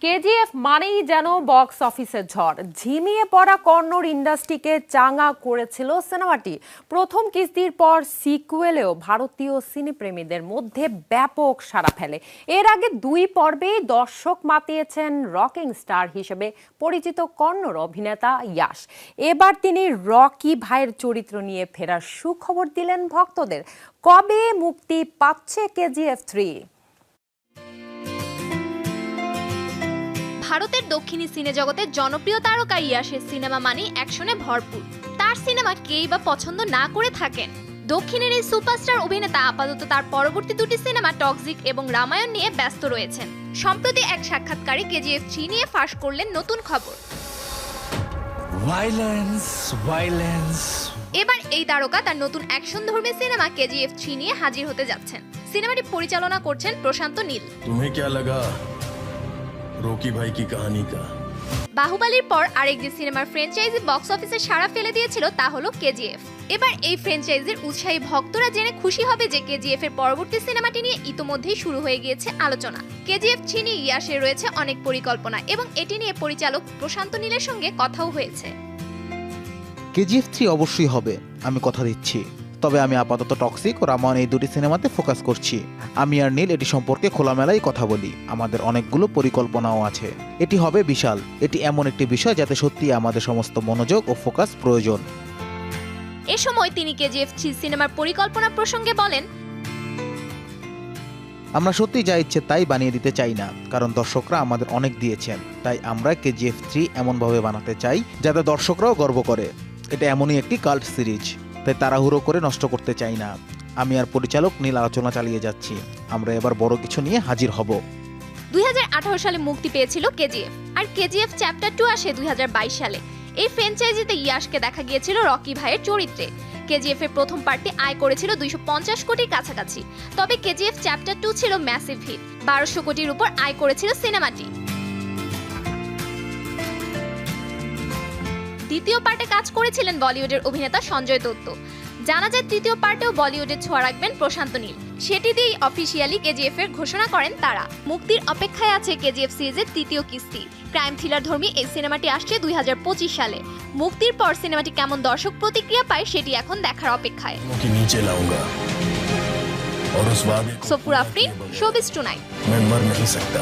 কেজিএফ মানেই যেন বক্স অফিসের ঝড়। ঝিমিয়ে পড়া কন্নড় ইন্ডাস্ট্রিকে চাঙা করেছিল সিনেমাটি। প্রথম কিস্তির পর সিকুয়েলেও ভারতীয় সিনেপ্রেমীদের মধ্যে ব্যাপক সাড়া ফেলে। এর আগে 2 পর্বেই দর্শক মাতিয়েছেন রকিং স্টার হিসেবে পরিচিত কন্নড় অভিনেতা ইয়াশ। এবার তিনি রকি ভাইয়ের চরিত্র নিয়ে ফেরার সুখবর দিলেন ভক্তদের। কবে মুক্তি পাচ্ছে কেজিএফ 3? ভারতের দক্ষিণী সিনে জগতের জনপ্রিয় তারকা ইয়াশের সিনেমা মানে অ্যাকশনে ভরপুর। তার সিনেমা কেই বা পছন্দ না করে থাকেন। দক্ষিণের এই সুপারস্টার অভিনেতা আপাতত তার পরবর্তী 2টি সিনেমা টক্সিক এবং রামায়ণ নিয়ে ব্যস্ত রয়েছেন। সম্প্রতি এক সাক্ষাৎকারে কেজিএফ 3 নিয়ে ফাঁস করলেন নতুন খবর। এবার এই তারকা তার নতুন অ্যাকশনধর্মী সিনেমা কেজিএফ 3 নিয়ে হাজির হতে যাচ্ছেন। সিনেমাটি পরিচালনা করছেন প্রশান্ত নীল। तुम्हें क्या लगा রকি ভাই কি কাহিনী কা? বাহুবলীর পর আরেক যে সিনেমার ফ্র্যাঞ্চাইজি বক্স অফিসে সাড়া ফেলে দিয়েছিল তা হলো কেজিএফ। এবার এই ফ্র্যাঞ্চাইজির উৎসাহী ভক্তরা জেনে খুশি হবে যে কেজিএফ এর পরবর্তী সিনেমাটি নিয়ে ইতোমধ্যেই শুরু হয়ে গিয়েছে আলোচনা। কেজিএফ 3 নিয়ে ইয়াশের রয়েছে অনেক পরিকল্পনা এবং এটি নিয়ে পরিচালক প্রশান্ত নীলের সঙ্গে কথাও হয়েছে। কেজিএফ 3 অবশ্যই হবে, আমি কথা দিচ্ছি। তবে আমি আপাতত টক্সিক ও রামায়ণ এই 2টি সিনেমাতে ফোকাস করছি। আমি আর নীল এটি সম্পর্কে খোলামেলাই কথা বলি। আমাদের অনেকগুলো পরিকল্পনাও আছে। এটি হবে বিশাল। এটি এমন একটি বিষয় যাতে সত্যি আমাদের সমস্ত মনোযোগ ও ফোকাস প্রয়োজন। এ সময় তিনি কেজিএফ 3 সিনেমার পরিকল্পনা প্রসঙ্গে বলেন, আমরা সত্যি যা ইচ্ছে তাই বানিয়ে দিতে চাই না, কারণ দর্শকরা আমাদের অনেক দিয়েছেন। তাই আমরা কেজিএফ 3 এমনভাবে বানাতে চাই যাতে দর্শকরাও গর্ব করে। এটা এমনই একটি কাল্ট সিরিজ, তাই তাড়াহুড়ো করে নষ্ট করতে চাই না। আমি আর পরিচালক নীল আলোচনা চালিয়ে যাচ্ছি। আমরা এবার বড় কিছু নিয়ে হাজির হব। 2018 সালে মুক্তি পেয়েছিল কেজিএফ, আর কেজিএফ চ্যাপ্টার 2 আসে 2022 সালে। এই ফ্র্যাঞ্চাইজিতে ইয়াশকে দেখা গিয়েছিল রকি ভাইয়ের চরিত্রে। কেজিএফ এর প্রথম পার্টটি আয় করেছিল 250 কোটির কাছাকাছি। তবে কেজিএফ চ্যাপ্টার 2 ছিল ম্যাসিভ হিট। 1200 কোটির উপর আয় করেছিল সিনেমাটি। দ্বিতীয় পার্টে কাজ করেছিলেন বলিউডের অভিনেতা সঞ্জয় দত্ত। জানা যায় তৃতীয় পার্টেও বলিউডের ছোঁয়া রাখবেন প্রশান্ত নীল। সেটি দিয়েই অফিসিয়ালি কেজিএফ এর ঘোষণা করেন তারা। মুক্তির অপেক্ষায় আছে কেজিএফ সিরিজের 3য় কিস্তি। ক্রাইম থ্রিলার ধর্মী এই সিনেমাটি আসছে 2025 সালে। মুক্তির পর সিনেমাটি কেমন দর্শক প্রতিক্রিয়া পায় সেটি এখন দেখার অপেক্ষায়। সফুর আফরিন, শোবিজ টুনাইট। मैं मर नहीं सकता।